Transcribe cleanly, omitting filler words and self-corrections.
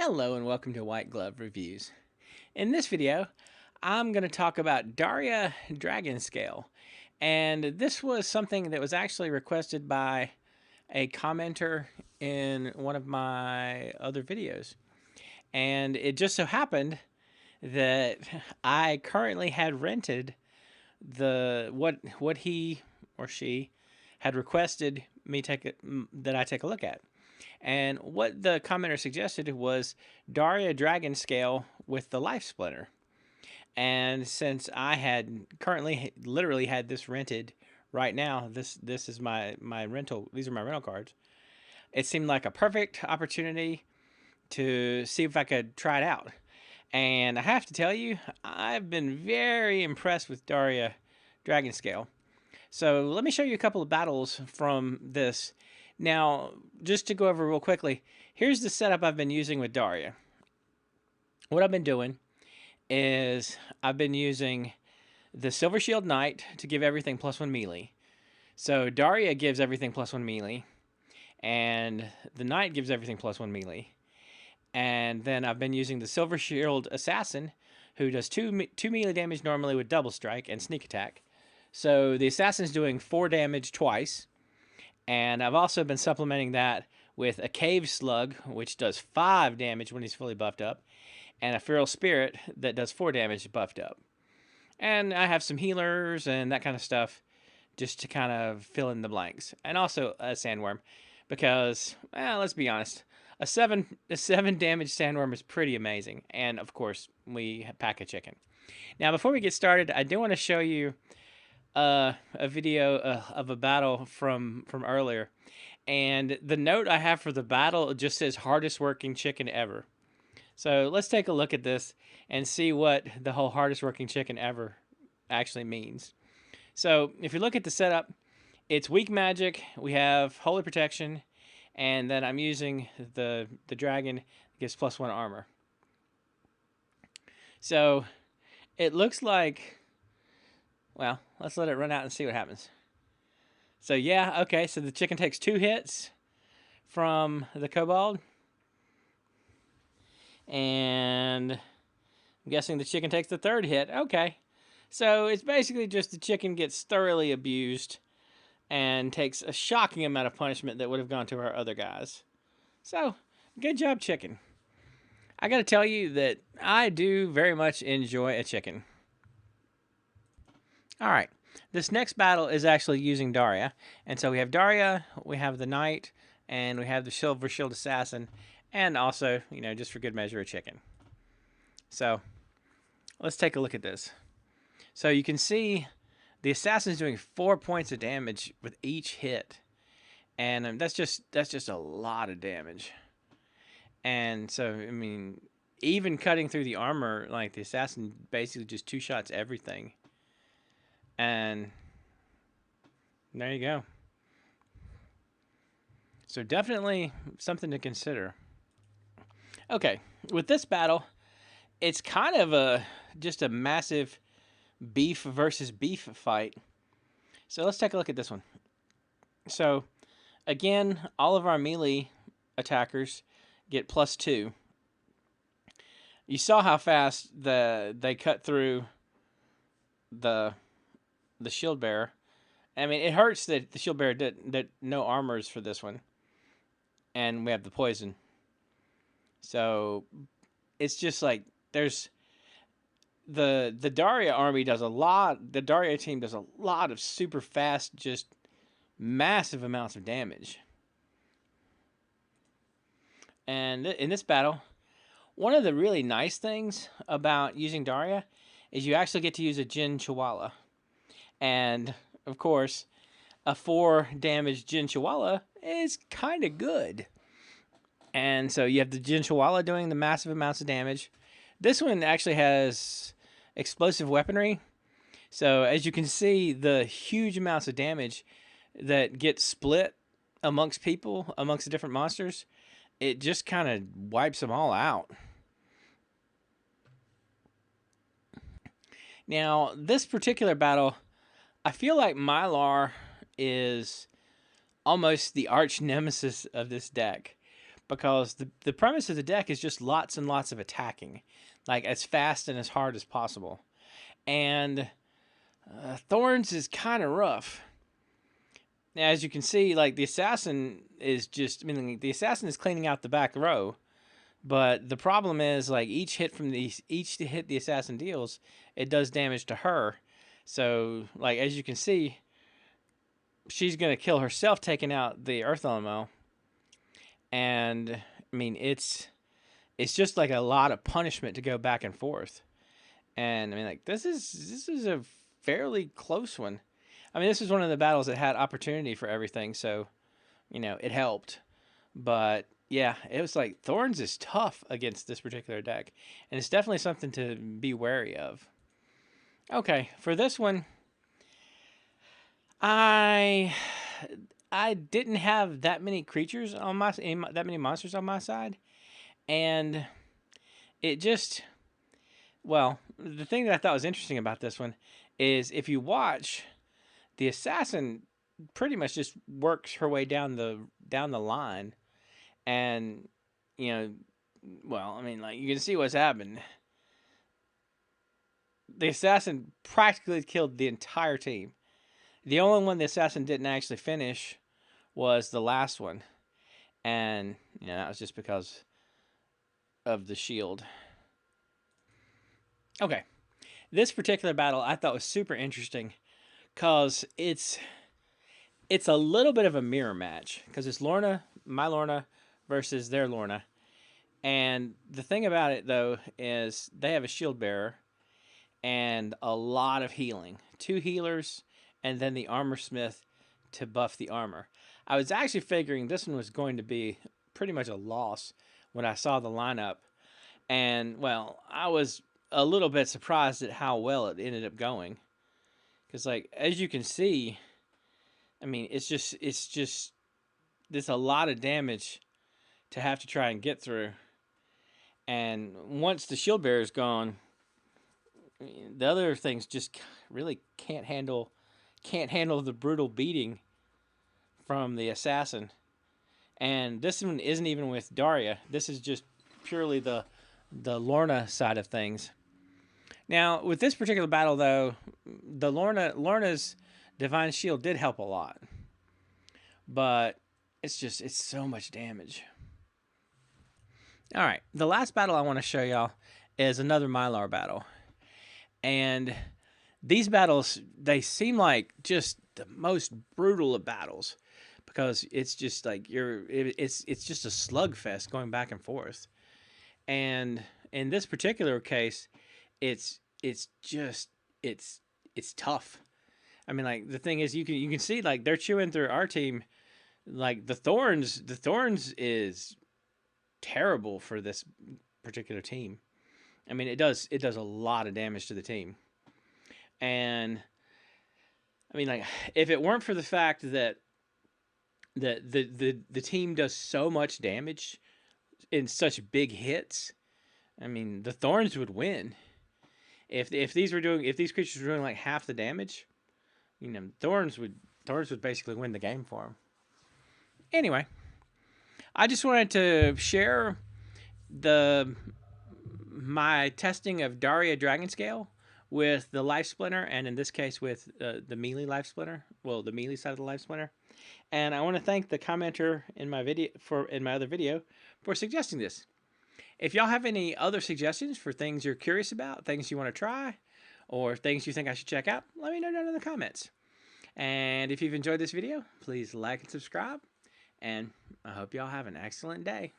Hello and welcome to White Glove Reviews. In this video, I'm going to talk about Daria Dragonscale. And this was something that was actually requested by a commenter in one of my other videos. And it just so happened that I currently had rented what he or she had requested me that I take a look at. And what the commenter suggested was Daria Dragonscale with the Life Splinter. And since I had literally had this rented right now, this is my rental. These are my rental cards. It seemed like a perfect opportunity to see if I could try it out. And I have to tell you, I've been very impressed with Daria Dragonscale. So let me show you a couple of battles from this. Now, just to go over real quickly, here's the setup I've been using with Daria. What I've been doing is I've been using the Silver Shield Knight to give everything +1 melee. So Daria gives everything +1 melee, and the Knight gives everything +1 melee. And then I've been using the Silver Shield Assassin, who does 2 melee damage normally with double strike and sneak attack. So the Assassin's doing 4 damage twice. And I've also been supplementing that with a Cave Slug, which does 5 damage when he's fully buffed up, and a Feral Spirit that does 4 damage buffed up. And I have some healers and that kind of stuff just to kind of fill in the blanks. And also a Sandworm, because, well, let's be honest, a 7 damage Sandworm is pretty amazing. And, of course, we pack a chicken. Now, before we get started, I do want to show you a video of a battle from earlier, and the note I have for the battle just says hardest working chicken ever. So let's take a look at this and see what the whole hardest working chicken ever actually means. So if you look at the setup, it's weak magic, we have holy protection, and then I'm using the dragon that gives +1 armor. So it looks like, well, let's let it run out and see what happens. So yeah, okay, so the chicken takes 2 hits from the kobold. And I'm guessing the chicken takes the 3rd hit. Okay. So it's basically just the chicken gets thoroughly abused and takes a shocking amount of punishment that would have gone to our other guys. So, good job, chicken. I gotta tell you that I do very much enjoy a chicken. All right, this next battle is actually using Daria. And so we have Daria, we have the Knight, and we have the Silver Shield Assassin, and also, you know, just for good measure, a chicken. So let's take a look at this. So you can see the Assassin's doing 4 points of damage with each hit. And that's just a lot of damage. And so, I mean, even cutting through the armor, like the Assassin basically just 2 shots everything. And there you go. So definitely something to consider. Okay, with this battle, it's kind of just a massive beef versus beef fight. So let's take a look at this one. So again, all of our melee attackers get +2. You saw how fast they cut through the shield bearer. I mean, it hurts that the shield bearer that no armors for this one, and we have the poison. So it's just like there's the Daria army does a lot. The Daria team does a lot of super fast, just massive amounts of damage. And in this battle, one of the really nice things about using Daria is you actually get to use a Jin Chihuahua. And, of course, a 4 damage Jin Chihuahua is kind of good. And so you have the Jin Chihuahua doing the massive amounts of damage. This one actually has explosive weaponry. So as you can see, the huge amounts of damage that get split amongst people, amongst the different monsters, it just kind of wipes them all out. Now, this particular battle, I feel like Mylar is almost the arch nemesis of this deck, because the premise of the deck is just lots and lots of attacking, like as fast and as hard as possible. And Thorns is kind of rough. Now, as you can see, like the assassin is just, I mean, the assassin is cleaning out the back row, but the problem is like each hit the assassin deals, it does damage to her. So, like as you can see, she's gonna kill herself taking out the Earth Elemental, and I mean it's just like a lot of punishment to go back and forth. And I mean, like this is a fairly close one. I mean, this is one of the battles that had opportunity for everything, so you know it helped. But yeah, it was like Thorns is tough against this particular deck, and it's definitely something to be wary of. Okay, for this one, I didn't have that many creatures on that many monsters on my side, and it just, well, the thing that I thought was interesting about this one is if you watch, the assassin pretty much just works her way down the line, and you know, well, I mean, like you can see what's happened. The assassin practically killed the entire team. The only one the assassin didn't actually finish was the last one, and you know, that was just because of the shield. Okay, this particular battle I thought was super interesting because it's a little bit of a mirror match because it's Lorna, my Lorna, versus their Lorna. And the thing about it though is they have a shield bearer and a lot of healing. 2 healers and then the armor smith to buff the armor. I was actually figuring this one was going to be pretty much a loss when I saw the lineup. And well, I was a little bit surprised at how well it ended up going. Because like as you can see, I mean, it's just there's a lot of damage to have to try and get through. And once the shield bearer is gone, the other things just really can't handle the brutal beating from the assassin. And this one isn't even with Daria. This is just purely the Lorna side of things. Now, with this particular battle though, the Lorna's Divine Shield did help a lot. But it's so much damage. All right, the last battle I want to show y'all is another Mylar battle. And these battles, they seem like just the most brutal of battles because it's just like it's just a slugfest going back and forth. And in this particular case, it's tough. I mean, like the thing is, you can see like they're chewing through our team. Like the Thorns is terrible for this particular team. I mean, it does a lot of damage to the team. And I mean, like if it weren't for the fact that the team does so much damage in such big hits, I mean, the Thorns would win. If these creatures were doing like half the damage, you know, Thorns would basically win the game for them. Anyway, I just wanted to share my testing of Daria Dragonscale with the Life Splinter, and in this case with the melee Life Splinter. Well, the melee side of the Life Splinter. And I want to thank the commenter in my other video for suggesting this. If y'all have any other suggestions for things you're curious about, things you want to try, or things you think I should check out, let me know down in the comments. And if you've enjoyed this video, please like and subscribe. And I hope y'all have an excellent day.